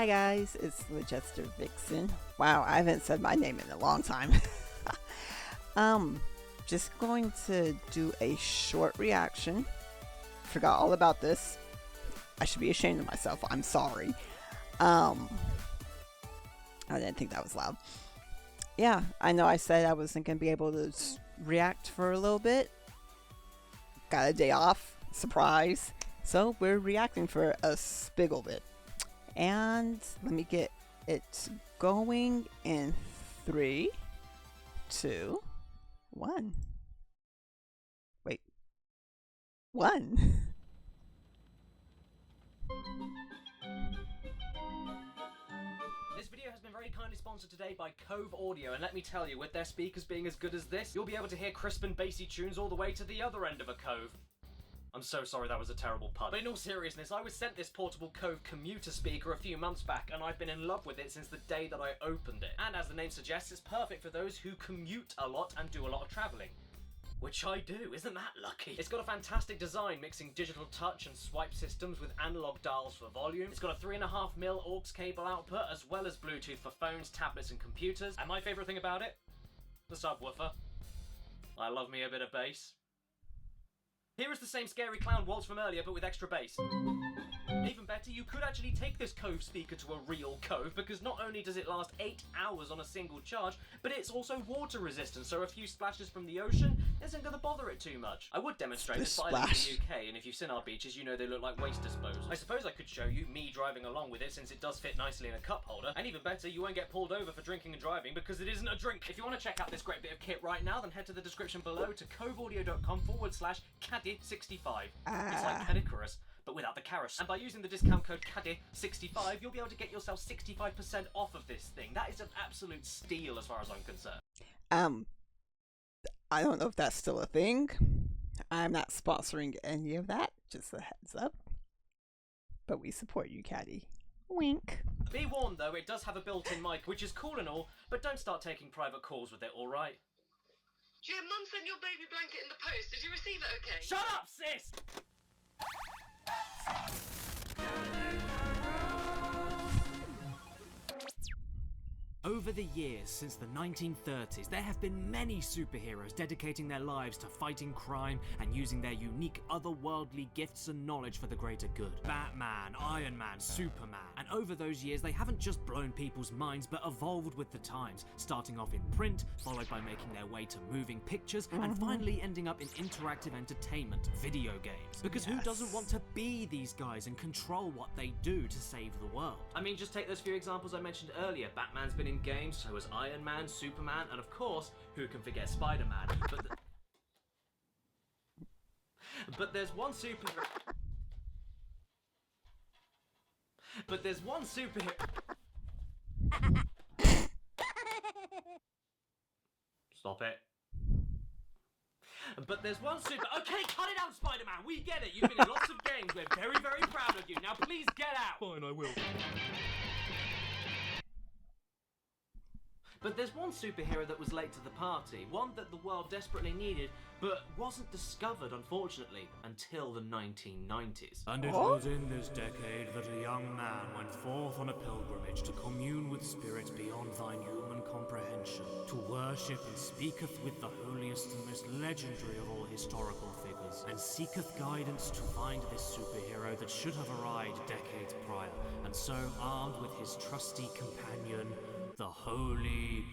Hi guys, it's the Jester Vixen. Wow, I haven't said my name in a long time. um, just going to do a short reaction. Forgot all about this. I should be ashamed of myself. I'm sorry. I didn't think that was loud. Yeah, I know I said I wasn't going to be able to react for a little bit. Got a day off. Surprise. So we're reacting for a spiggle bit. And let me get it going in 3, 2, 1. Wait. 1. This video has been very kindly sponsored today by Cove Audio, and let me tell you, with their speakers being as good as this, you'll be able to hear crisp and bassy tunes all the way to the other end of a cove. I'm so sorry, that was a terrible pun. But in all seriousness, I was sent this portable Cove commuter speaker a few months back, and I've been in love with it since the day that I opened it. And as the name suggests, it's perfect for those who commute a lot and do a lot of travelling. Which I do, isn't that lucky? It's got a fantastic design, mixing digital touch and swipe systems with analog dials for volume. It's got a 3.5mm aux cable output, as well as Bluetooth for phones, tablets and computers. And my favourite thing about it? The subwoofer. I love me a bit of bass. Here is the same scary clown waltz from earlier, but with extra bass. Even better, you could actually take this Cove speaker to a real cove, because not only does it last 8 hours on a single charge, but it's also water resistant, so a few splashes from the ocean isn't going to bother it too much. I would demonstrate this, but I live in the UK, and if you've seen our beaches, you know they look like waste disposals. I suppose I could show you me driving along with it, since it does fit nicely in a cup holder, and even better, you won't get pulled over for drinking and driving, because it isn't a drink. If you want to check out this great bit of kit right now, then head to the description below to coveaudio.com/Caddy65. It's like Caddicarus, but without the Carus. And by using the discount code Caddy65, you'll be able to get yourself 65% off of this thing. That is an absolute steal as far as I'm concerned. I don't know if that's still a thing. I'm not sponsoring any of that, just a heads up. But we support you, Caddy. Wink. Be warned though, it does have a built-in mic, which is cool and all, but don't start taking private calls with it, alright? Yeah, Mum sent your baby blanket in the post. Did you receive it okay? Shut up, sis! Over the years, since the 1930s, there have been many superheroes dedicating their lives to fighting crime and using their unique otherworldly gifts and knowledge for the greater good. Batman, Iron Man, Superman. And over those years, they haven't just blown people's minds, but evolved with the times, starting off in print, followed by making their way to moving pictures, and finally ending up in interactive entertainment, video games. Because who doesn't want to be these guys and control what they do to save the world? I mean, just take those few examples I mentioned earlier. Batman's been in games, so has Iron Man, Superman, and of course, who can forget Spider-Man? But there's one superhero. But there's one superhero. Stop it. But there's one super. Okay, cut it out, Spider-Man. We get it. You've been in lots of games. We're very, very proud of you. Now, please get out. Fine, I will. But there's one superhero that was late to the party, one that the world desperately needed, but wasn't discovered, unfortunately, until the 1990s. And it was in this decade that a young man went forth on a pilgrimage to commune with spirits beyond thine human comprehension, to worship and speaketh with the holiest and most legendary of all historical figures, and seeketh guidance to find this superhero that should have arrived decades prior, and so armed with his trusty companion, the Holy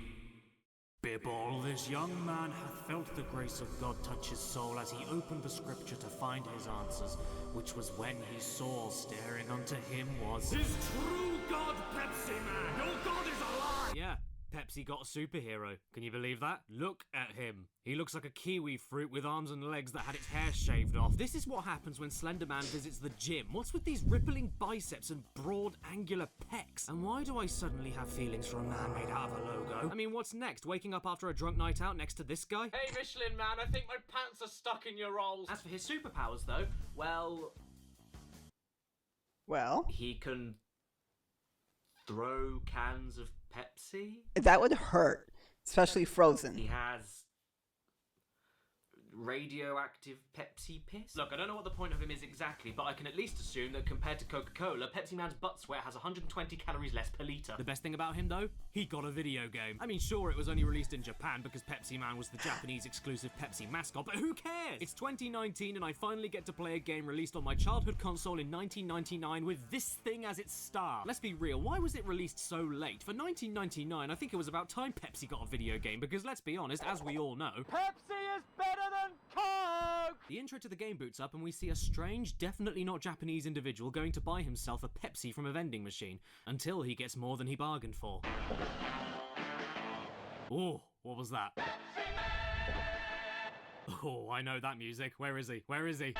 Bible. This young man hath felt the grace of God touch his soul as he opened the scripture to find his answers, which was when he saw staring unto him was his true God, Pepsiman. Your God is alive! Yeah, Pepsi got a superhero. Can you believe that? Look at him. He looks like a kiwi fruit with arms and legs that had its hair shaved off. This is what happens when Slender Man visits the gym. What's with these rippling biceps and broad, angular pecs? And why do I suddenly have feelings for a man made out of a logo? I mean, what's next? Waking up after a drunk night out next to this guy? Hey, Michelin Man, I think my pants are stuck in your rolls. As for his superpowers, though, well, he can throw cans of Pepsi. That would hurt, especially frozen. He has radioactive Pepsi piss? Look, I don't know what the point of him is exactly, but I can at least assume that compared to Coca-Cola, Pepsi Man's butt sweat has 120 calories less per litre. The best thing about him, though? He got a video game. I mean, sure, it was only released in Japan because Pepsi Man was the Japanese exclusive Pepsi mascot, but who cares? It's 2019 and I finally get to play a game released on my childhood console in 1999 with this thing as its star. Let's be real, why was it released so late? For 1999, I think it was about time Pepsi got a video game because, let's be honest, as we all know, Pepsi is better than Coke! The intro to the game boots up and we see a strange, definitely not Japanese individual going to buy himself a Pepsi from a vending machine until he gets more than he bargained for. Oh, what was that? Oh, I know that music. Where is he? Where is he?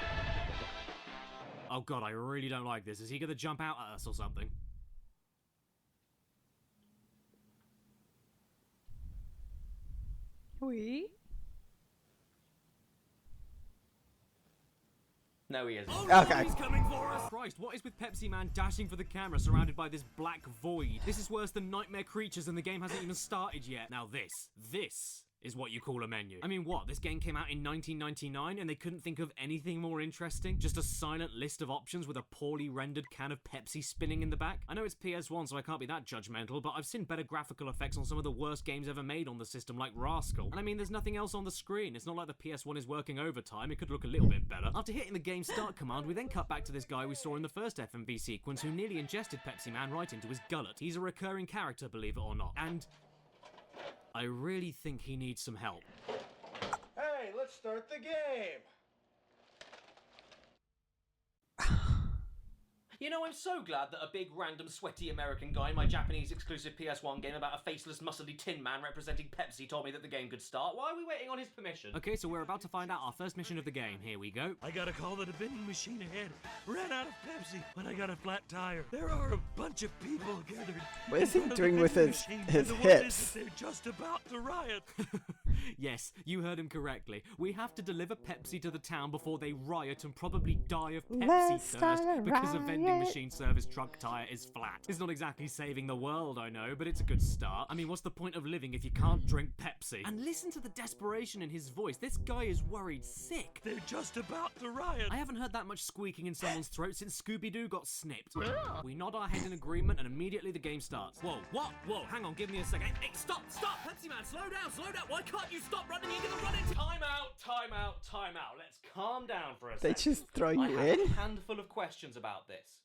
Oh god, I really don't like this. Is he gonna jump out at us or something? Oui. No, he isn't. Oh no, Okay. he's coming for us! Christ, what is with Pepsi Man dashing for the camera surrounded by this black void? This is worse than Nightmare Creatures and the game hasn't even started yet. Now this is what you call a menu. I mean, what? This game came out in 1999 and they couldn't think of anything more interesting? Just a silent list of options with a poorly rendered can of Pepsi spinning in the back? I know it's PS1, so I can't be that judgmental, but I've seen better graphical effects on some of the worst games ever made on the system, like Rascal. And I mean, there's nothing else on the screen. It's not like the PS1 is working overtime. It could look a little bit better. After hitting the game start command, we then cut back to this guy we saw in the first FMV sequence who nearly ingested Pepsi Man right into his gullet. He's a recurring character, believe it or not. And I really think he needs some help. Hey, let's start the game! You know, I'm so glad that a big, random, sweaty American guy in my Japanese exclusive PS1 game about a faceless, muscly tin man representing Pepsi told me that the game could start. Why are we waiting on his permission? Okay, so we're about to find out our first mission of the game. Here we go. I got a call that a vending machine ahead ran out of Pepsi when I got a flat tire. There are a bunch of people gathered. What is he in front of the doing with vending his machine, his and the word is hips? that they're just about to riot. Yes, you heard him correctly. We have to deliver Pepsi to the town before they riot and probably die of Pepsi Let's thirst start a because a vending riot. machine service truck tire is flat. It's not exactly saving the world, I know, but it's a good start. I mean, what's the point of living if you can't drink Pepsi? And listen to the desperation in his voice. This guy is worried sick. They're just about to riot. I haven't heard that much squeaking in someone's throat since Scooby-Doo got snipped. We nod our head in agreement and immediately the game starts. Whoa, what? Whoa, hang on, give me a second. Hey, stop! Pepsi Man, slow down! Why can't you stop running? You're gonna run into... Time out. Let's calm down for a They second. just throw I you have in? a handful of questions about this.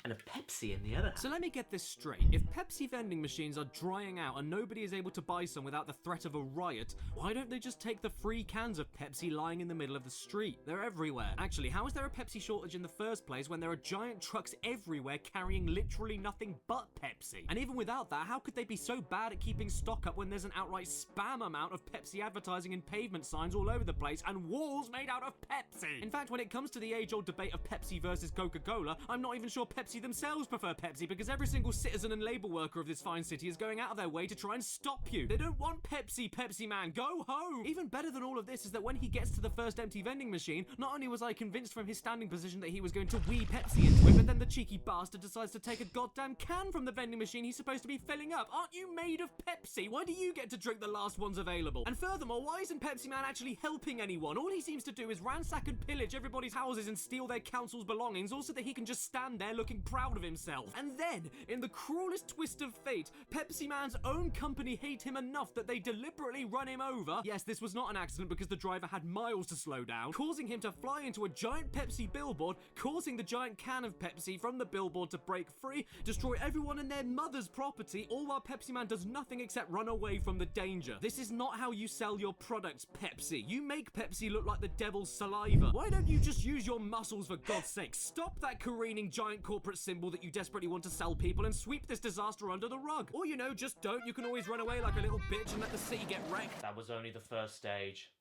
And a Pepsi in the other hand. So let me get this straight. If Pepsi vending machines are drying out and nobody is able to buy some without the threat of a riot, why don't they just take the free cans of Pepsi lying in the middle of the street? They're everywhere. Actually, how is there a Pepsi shortage in the first place when there are giant trucks everywhere carrying literally nothing but Pepsi? And even without that, how could they be so bad at keeping stock up when there's an outright spam amount of Pepsi advertising in pavement signs all over the place and walls made out of Pepsi? In fact, when it comes to the age-old debate of Pepsi versus Coca-Cola, I'm not even sure Pepsi themselves prefer Pepsi because every single citizen and labor worker of this fine city is going out of their way to try and stop you. They don't want Pepsi, Pepsi Man, go home! Even better than all of this is that when he gets to the first empty vending machine, not only was I convinced from his standing position that he was going to wee Pepsi into it, but then the cheeky bastard decides to take a goddamn can from the vending machine he's supposed to be filling up. Aren't you made of Pepsi? Why do you get to drink the last ones available? And furthermore, why isn't Pepsi Man actually helping anyone? All he seems to do is ransack and pillage everybody's houses and steal their council's belongings, all so that he can just stand there looking proud of himself. And then, in the cruelest twist of fate, Pepsi Man's own company hate him enough that they deliberately run him over. Yes, this was not an accident because the driver had miles to slow down, causing him to fly into a giant Pepsi billboard, causing the giant can of Pepsi from the billboard to break free, destroy everyone and their mother's property, all while Pepsi Man does nothing except run away from the danger. This is not how you sell your products, Pepsi. You make Pepsi look like the devil's saliva. Why don't you just use your muscles, for God's sake? Stop that careening giant corporate symbol that you desperately want to sell people and sweep this disaster under the rug. Or, you know, just don't. You can always run away like a little bitch and let the city get wrecked. That was only the first stage.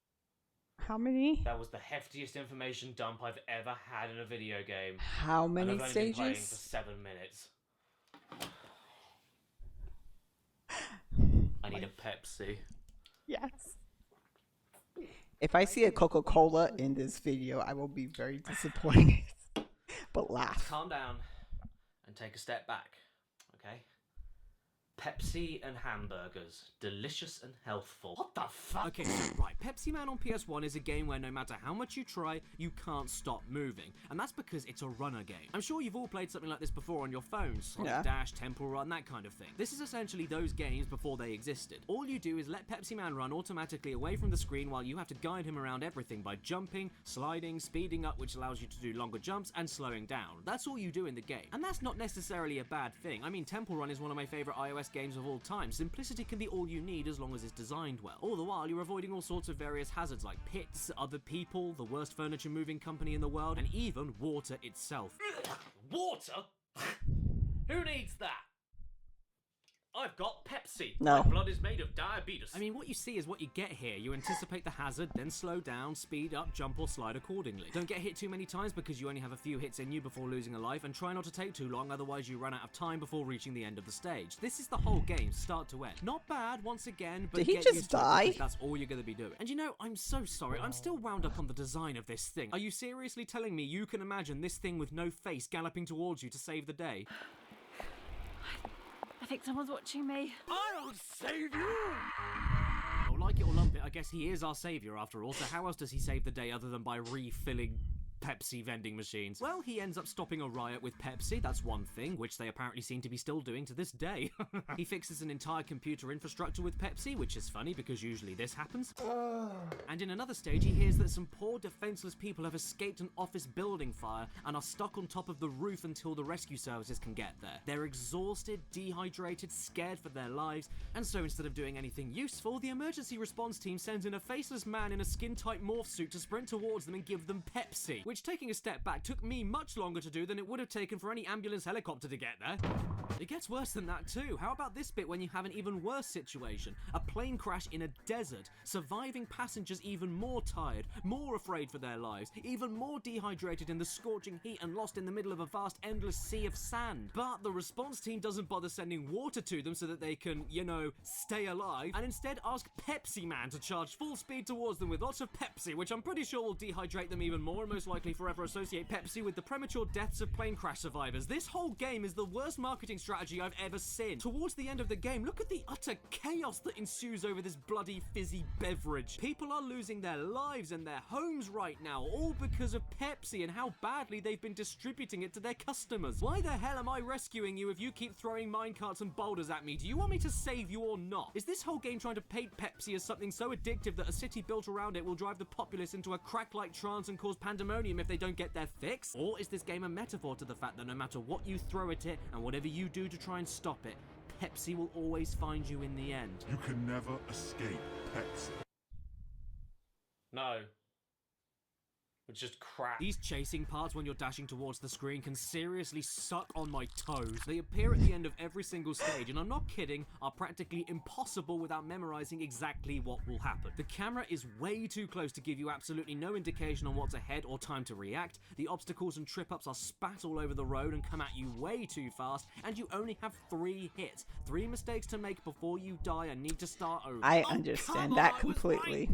How many? That was the heftiest information dump I've ever had in a video game. How And many I've only been playing for stages? 7 minutes. I need a Pepsi. Yes. If I see a Coca-Cola in this video, I will be very disappointed. But laugh. Calm down and take a step back, okay? Pepsi and hamburgers. Delicious and healthful. What the fuck? Okay, so right, Pepsiman on PS1 is a game where no matter how much you try, you can't stop moving. And that's because it's a runner game. I'm sure you've all played something like this before on your phones. Sonic Yeah. Dash, Temple Run, that kind of thing. This is essentially those games before they existed. All you do is let Pepsiman run automatically away from the screen while you have to guide him around everything by jumping, sliding, speeding up, which allows you to do longer jumps, and slowing down. That's all you do in the game. And that's not necessarily a bad thing. I mean, Temple Run is one of my favorite iOS games of all time. Simplicity can be all you need as long as it's designed well. All the while, you're avoiding all sorts of various hazards like pits, other people, the worst furniture moving company in the world, and even water itself. Water? Who needs that? I've got Pepsi. No. My blood is made of diabetes. I mean, what you see is what you get here. You anticipate the hazard, then slow down, speed up, jump or slide accordingly. Don't get hit too many times because you only have a few hits in you before losing a life, and try not to take too long, otherwise you run out of time before reaching the end of the stage. This is the whole game, start to end. Not bad, once again, but Did he get just used to it die? because that's all you're going to be doing. And you know, I'm so sorry, I'm still wound up on the design of this thing. Are you seriously telling me you can imagine this thing with no face galloping towards you to save the day? I think someone's watching me. I'll save you! Well, like it or lump it, I guess he is our saviour after all, so how else does he save the day other than by refilling Pepsi vending machines? Well, he ends up stopping a riot with Pepsi, that's one thing, which they apparently seem to be still doing to this day. He fixes an entire computer infrastructure with Pepsi, which is funny because usually this happens. And in another stage, he hears that some poor defenseless people have escaped an office building fire and are stuck on top of the roof until the rescue services can get there. They're exhausted, dehydrated, scared for their lives, and so instead of doing anything useful, the emergency response team sends in a faceless man in a skin-tight morph suit to sprint towards them and give them Pepsi, which, taking a step back, took me much longer to do than it would have taken for any ambulance helicopter to get there. It gets worse than that too. How about this bit when you have an even worse situation? A plane crash in a desert. Surviving passengers even more tired, more afraid for their lives, even more dehydrated in the scorching heat and lost in the middle of a vast endless sea of sand. But the response team doesn't bother sending water to them so that they can, you know, stay alive, and instead ask Pepsi Man to charge full speed towards them with lots of Pepsi, which I'm pretty sure will dehydrate them even more and most likely forever associate Pepsi with the premature deaths of plane crash survivors. This whole game is the worst marketing strategy I've ever seen. Towards the end of the game, look at the utter chaos that ensues over this bloody fizzy beverage. People are losing their lives and their homes right now, all because of Pepsi and how badly they've been distributing it to their customers. Why the hell am I rescuing you if you keep throwing minecarts and boulders at me? Do you want me to save you or not? Is this whole game trying to paint Pepsi as something so addictive that a city built around it will drive the populace into a crack-like trance and cause pandemonium if they don't get their fix? Or is this game a metaphor to the fact that no matter what you throw at it and whatever you do to try and stop it, Pepsi will always find you in the end? You can never escape Pepsi. No. It's just crap. These chasing parts when you're dashing towards the screen can seriously suck on my toes. They appear at the end of every single stage, and I'm not kidding, are practically impossible without memorizing exactly what will happen. The camera is way too close to give you absolutely no indication on what's ahead or time to react. The obstacles and trip-ups are spat all over the road and come at you way too fast, and you only have 3 hits. 3 mistakes to make before you die and need to start over. I understand that completely.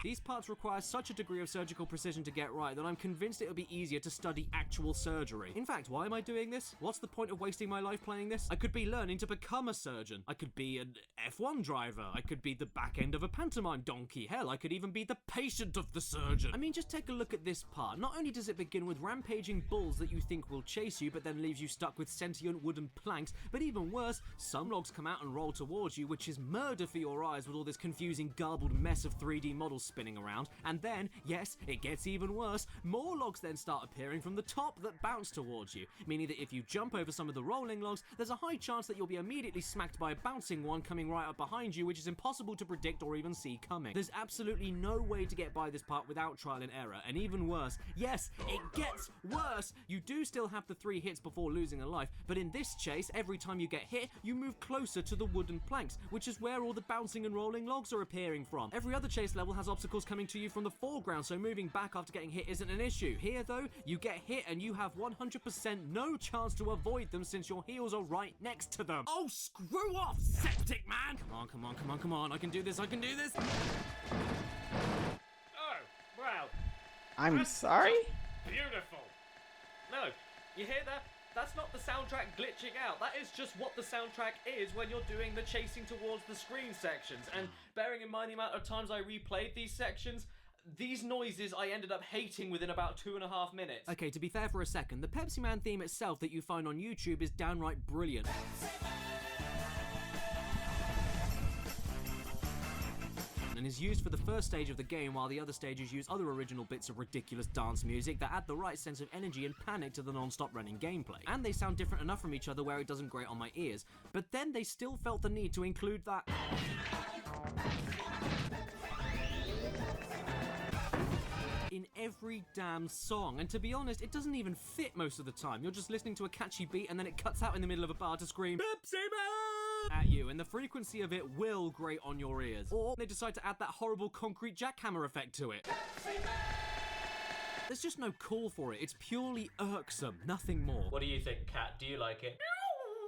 These parts require such a degree of surgical precision to get right that I'm convinced it would be easier to study actual surgery. In fact, why am I doing this? What's the point of wasting my life playing this? I could be learning to become a surgeon. I could be an F1 driver. I could be the back end of a pantomime donkey. Hell, I could even be the patient of the surgeon. I mean, just take a look at this part. Not only does it begin with rampaging bulls that you think will chase you, but then leaves you stuck with sentient wooden planks, but even worse, some logs come out and roll towards you, which is murder for your eyes with all this confusing garbled mess of 3D models spinning around. And then, yes, it gets even worse, more logs then start appearing from the top that bounce towards you, meaning that if you jump over some of the rolling logs, there's a high chance that you'll be immediately smacked by a bouncing one coming right up behind you, which is impossible to predict or even see coming. There's absolutely no way to get by this part without trial and error, and even worse, yes, it gets worse! You do still have the 3 hits before losing a life, but in this chase, every time you get hit, you move closer to the wooden planks, which is where all the bouncing and rolling logs are appearing from. Every other chase level has obstacles coming to you from the foreground, so moving back after getting hit isn't an issue. Here though, you get hit and you have 100% no chance to avoid them since your heels are right next to them. Oh, screw off, septic man! Come on, come on, come on, come on, I can do this, I can do this! Oh, wow. I'm sorry? Beautiful. No, you hear that? That's not the soundtrack glitching out. That is just what the soundtrack is when you're doing the chasing towards the screen sections. And bearing in mind the amount of times I replayed these sections, these noises I ended up hating within about 2.5 minutes. Okay, to be fair for a second, the Pepsiman theme itself that you find on YouTube is downright brilliant. And is used for the first stage of the game, while the other stages use other original bits of ridiculous dance music that add the right sense of energy and panic to the non-stop running gameplay. And they sound different enough from each other where it doesn't grate on my ears. But then they still felt the need to include that in every damn song, and to be honest, it doesn't even fit most of the time. You're just listening to a catchy beat and then it cuts out in the middle of a bar to scream Pepsiman at you, and the frequency of it will grate on your ears. Or they decide to add that horrible concrete jackhammer effect to it. There's just no call for it. It's purely irksome, nothing more. What do you think, Kat? Do you like it?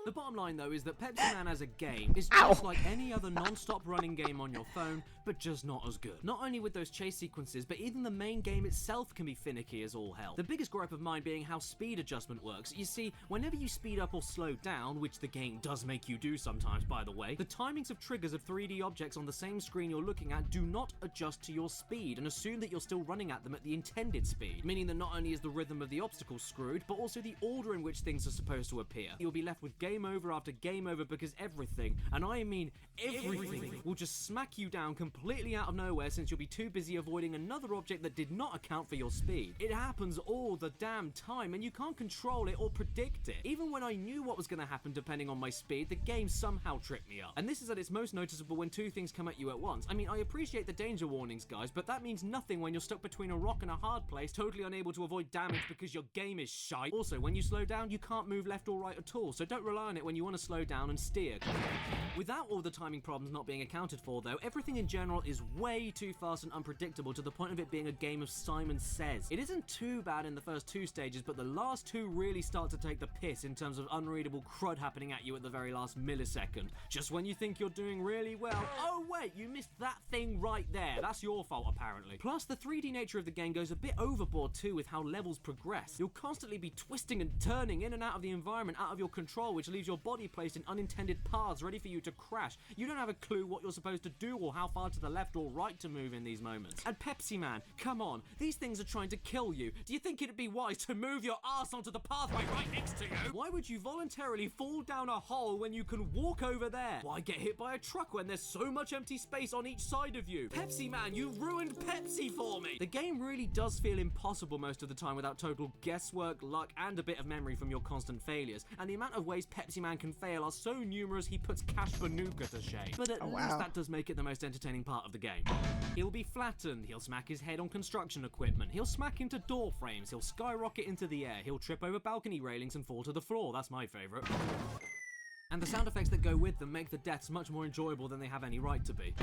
The bottom line, though, is that Pepsiman as a game is just like any other non-stop running game on your phone, but just not as good. Not only with those chase sequences, but even the main game itself can be finicky as all hell. The biggest gripe of mine being how speed adjustment works. You see, whenever you speed up or slow down, which the game does make you do sometimes, by the way, the timings of triggers of 3D objects on the same screen you're looking at do not adjust to your speed and assume that you're still running at them at the intended speed, meaning that not only is the rhythm of the obstacle screwed, but also the order in which things are supposed to appear. You'll be left with game over after game over because everything, and I mean everything, will just smack you down completely out of nowhere since you'll be too busy avoiding another object that did not account for your speed. It happens all the damn time and you can't control it or predict it. Even when I knew what was going to happen depending on my speed, the game somehow tricked me up. And this is at its most noticeable when two things come at you at once. I mean, I appreciate the danger warnings, guys, but that means nothing when you're stuck between a rock and a hard place, totally unable to avoid damage because your game is shite. Also, when you slow down, you can't move left or right at all, so don't rely on it when you want to slow down and steer. Without all the timing problems not being accounted for, though, everything in general is way too fast and unpredictable to the point of it being a game of Simon Says. It isn't too bad in the first two stages, but the last two really start to take the piss in terms of unreadable crud happening at you at the very last millisecond. Just when you think you're doing really well, oh wait, you missed that thing right there. That's your fault, apparently. Plus, the 3D nature of the game goes a bit overboard too with how levels progress. You'll constantly be twisting and turning in and out of the environment out of your control, which leaves your body placed in unintended paths ready for you to crash. You don't have a clue what you're supposed to do or how far to the left or right to move in these moments. And Pepsiman, come on, these things are trying to kill you. Do you think it'd be wise to move your ass onto the pathway right next to you? Why would you voluntarily fall down a hole when you can walk over there? Why get hit by a truck when there's so much empty space on each side of you? Pepsiman, you ruined Pepsi for me! The game really does feel impossible most of the time without total guesswork, luck, and a bit of memory from your constant failures. And the amount of ways Pepsiman can fail are so numerous he puts Cash Banuka to shame. But at least that does make it the most entertaining part of the game. He'll be flattened, he'll smack his head on construction equipment, he'll smack into door frames, he'll skyrocket into the air, he'll trip over balcony railings and fall to the floor. That's my favourite. And the sound effects that go with them make the deaths much more enjoyable than they have any right to be.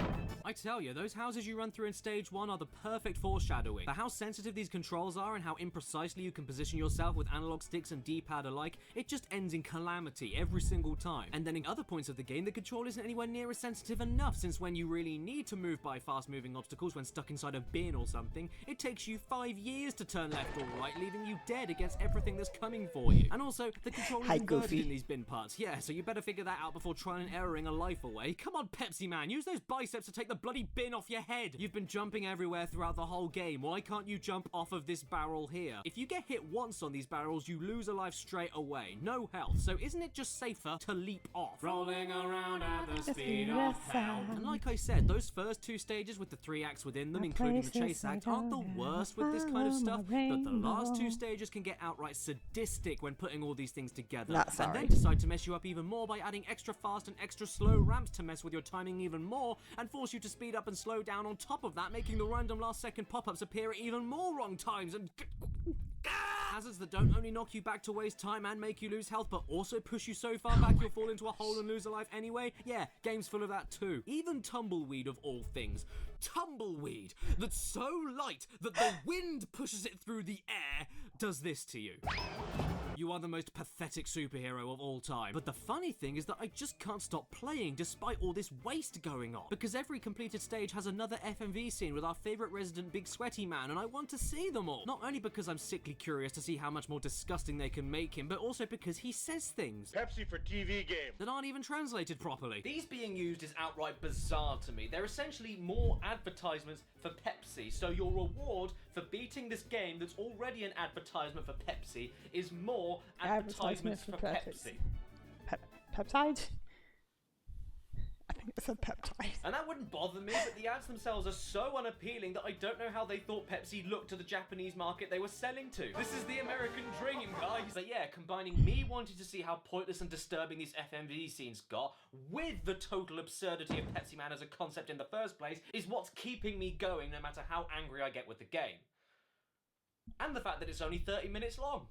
I tell you, those houses you run through in stage 1 are the perfect foreshadowing. For how sensitive these controls are and how imprecisely you can position yourself with analog sticks and D-pad alike, it just ends in calamity every single time. And then in other points of the game, the control isn't anywhere near as sensitive enough, since when you really need to move by fast-moving obstacles when stuck inside a bin or something, it takes you 5 years to turn left or right, leaving you dead against everything that's coming for you. And also, the control is inverted in these bin parts. Yeah, so you better figure that out before trying and erroring a life away. Come on, Pepsiman, use those biceps to take the bloody bin off your head. You've been jumping everywhere throughout the whole game. Why can't you jump off of this barrel here? If you get hit once on these barrels, you lose a life straight away. No health. So isn't it just safer to leap off? Rolling around at the speed of sound. And like I said, those first two stages with the 3 acts within them, including the chase act, aren't the worst with this kind of stuff, but the last 2 stages can get outright sadistic when putting all these things together. And then decide to mess you up even more by adding extra fast and extra slow ramps to mess with your timing even more and force you to speed up and slow down on top of that, making the random last second pop-ups appear at even more wrong times and hazards that don't only knock you back to waste time and make you lose health, but also push you so far back you'll fall into a hole and lose a life anyway. Yeah, game's full of that too. Even Tumbleweed of all things. Tumbleweed, that's so light that the wind pushes it through the air, does this to you. You are the most pathetic superhero of all time. But the funny thing is that I just can't stop playing despite all this waste going on. Because every completed stage has another FMV scene with our favorite resident big sweaty man, and I want to see them all. Not only because I'm sickly curious to see how much more disgusting they can make him, but also because he says things Pepsi for TV game. that aren't even translated properly. These being used is outright bizarre to me. They're essentially more advertisements for Pepsi, so your reward for beating this game that's already an advertisement for Pepsi is more advertisements for Pepsi. Peptide? I think it's a peptide. And that wouldn't bother me, but the ads themselves are so unappealing that I don't know how they thought Pepsi looked to the Japanese market they were selling to. This is the American dream, guys. But yeah, combining me wanting to see how pointless and disturbing these FMV scenes got with the total absurdity of Pepsi Man as a concept in the first place is what's keeping me going no matter how angry I get with the game. And the fact that it's only 30 minutes long.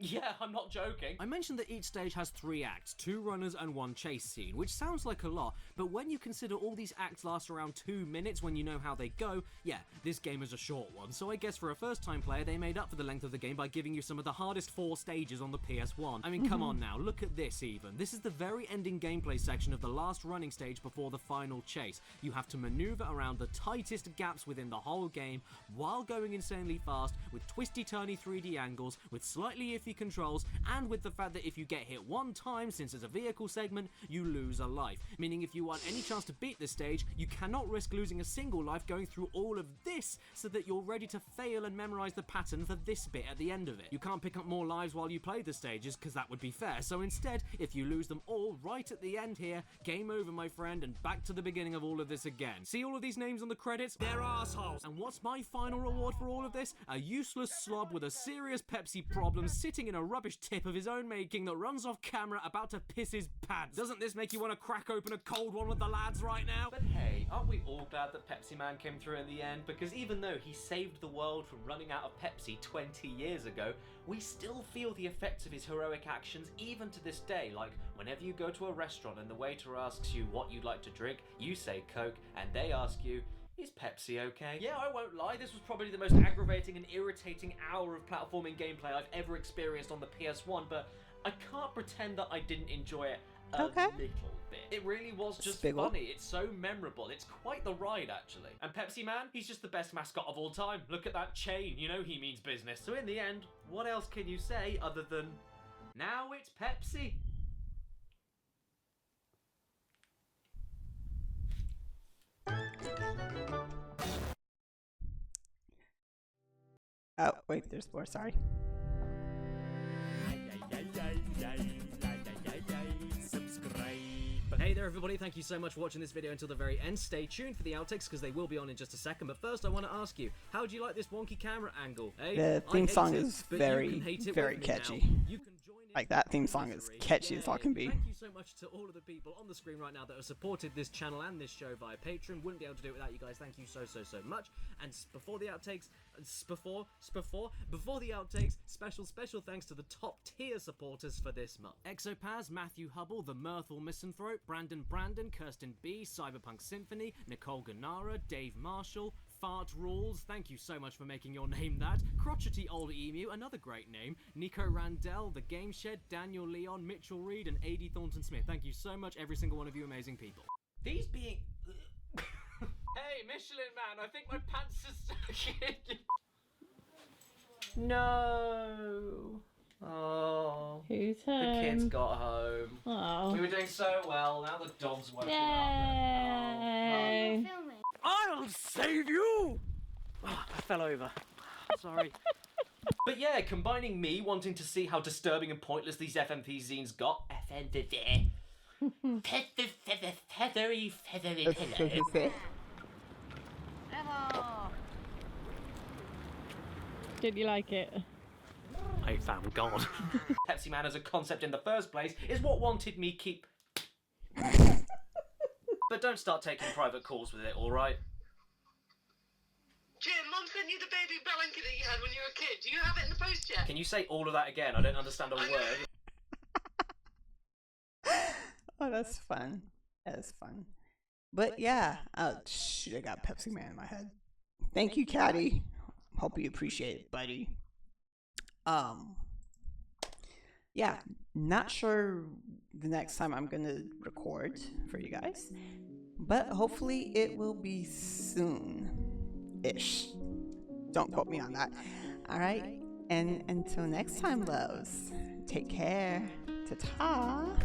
Yeah, I'm not joking. I mentioned that each stage has 3 acts, 2 runners and 1 chase scene, which sounds like a lot, but when you consider all these acts last around 2 minutes when you know how they go, yeah, this game is a short one, so I guess for a first-time player they made up for the length of the game by giving you some of the hardest 4 stages on the PS1. I mean, come on now, look at this even. This is the very ending gameplay section of the last running stage before the final chase. You have to maneuver around the tightest gaps within the whole game while going insanely fast, with twisty-turny 3D angles, with slightly iffy controls, and with the fact that if you get hit 1 time, since it's a vehicle segment, you lose a life. Meaning if you want any chance to beat this stage, you cannot risk losing a single life going through all of this so that you're ready to fail and memorize the pattern for this bit at the end of it. You can't pick up more lives while you play the stages because that would be fair, so instead, if you lose them all right at the end here, game over my friend, and back to the beginning of all of this again. See all of these names on the credits? They're assholes! And what's my final reward for all of this? A useless slob with a serious Pepsi problem sitting in a rubbish tip of his own making that runs off camera about to piss his pants. Doesn't this make you want to crack open a cold one with the lads right now? But hey, aren't we all glad that Pepsi Man came through in the end? Because even though he saved the world from running out of Pepsi 20 years ago, we still feel the effects of his heroic actions even to this day. Like, whenever you go to a restaurant and the waiter asks you what you'd like to drink, you say Coke, and they ask you, is Pepsi okay? Yeah, I won't lie, this was probably the most aggravating and irritating hour of platforming gameplay I've ever experienced on the PS1, but I can't pretend that I didn't enjoy it a little bit. It really was just funny. It's so memorable. It's quite the ride, actually. And Pepsi Man, he's just the best mascot of all time. Look at that chain, you know he means business. So in the end, what else can you say other than, now it's Pepsi? Oh, wait, there's more, sorry. Hey there everybody, thank you so much for watching this video until the very end. Stay tuned for the outtakes because they will be on in just a second, but first I want to ask you, how do you like this wonky camera angle? Hey, The theme song is very, very catchy. You can join in Like, that theme song is catchy as all can be. Thank you so much to all of the people on the screen right now that have supported this channel and this show via Patreon. Wouldn't be able to do it without you guys. Thank you so much. And before the outtakes, before the outtakes, special thanks to the top tier supporters for this month. Exopaz, Matthew Hubble, The Mirthful Misanthrope, Brandon, Kirsten B, Cyberpunk Symphony, Nicole Ganara, Dave Marshall, Fart Rules, thank you so much for making your name that. Crotchety Old Emu, another great name. Nico Randell, The Game Shed, Daniel Leon, Mitchell Reed, and A.D. Thornton Smith. Thank you so much, every single one of you amazing people. These being... Hey, Michelin Man, I think my pants are stuck. No. Oh. Who's The home? kids got home. Oh. We were doing so well, now the dog's woken up. Yay! I'll save you! Oh, I fell over. Sorry. But yeah, combining me wanting to see how disturbing and pointless these FMP zines got. Feathery pillow. Did you like it? I found God. Pepsi Man as a concept in the first place is what wanted me keep... But don't start taking private calls with it, alright? Jim, Mum sent you the baby blanket that you had when you were a kid. Do you have it in the post yet? Can you say all of that again? I don't understand a word. Oh, that's fun. That is fun. But yeah, oh shoot, I got Pepsi Man in my head. Thank you, Caddy. Hope you appreciate it, buddy. yeah, not sure the next time I'm going to record for you guys, but hopefully it will be soon-ish. Don't quote me on that. All right. And until next time, loves, take care. Ta-ta.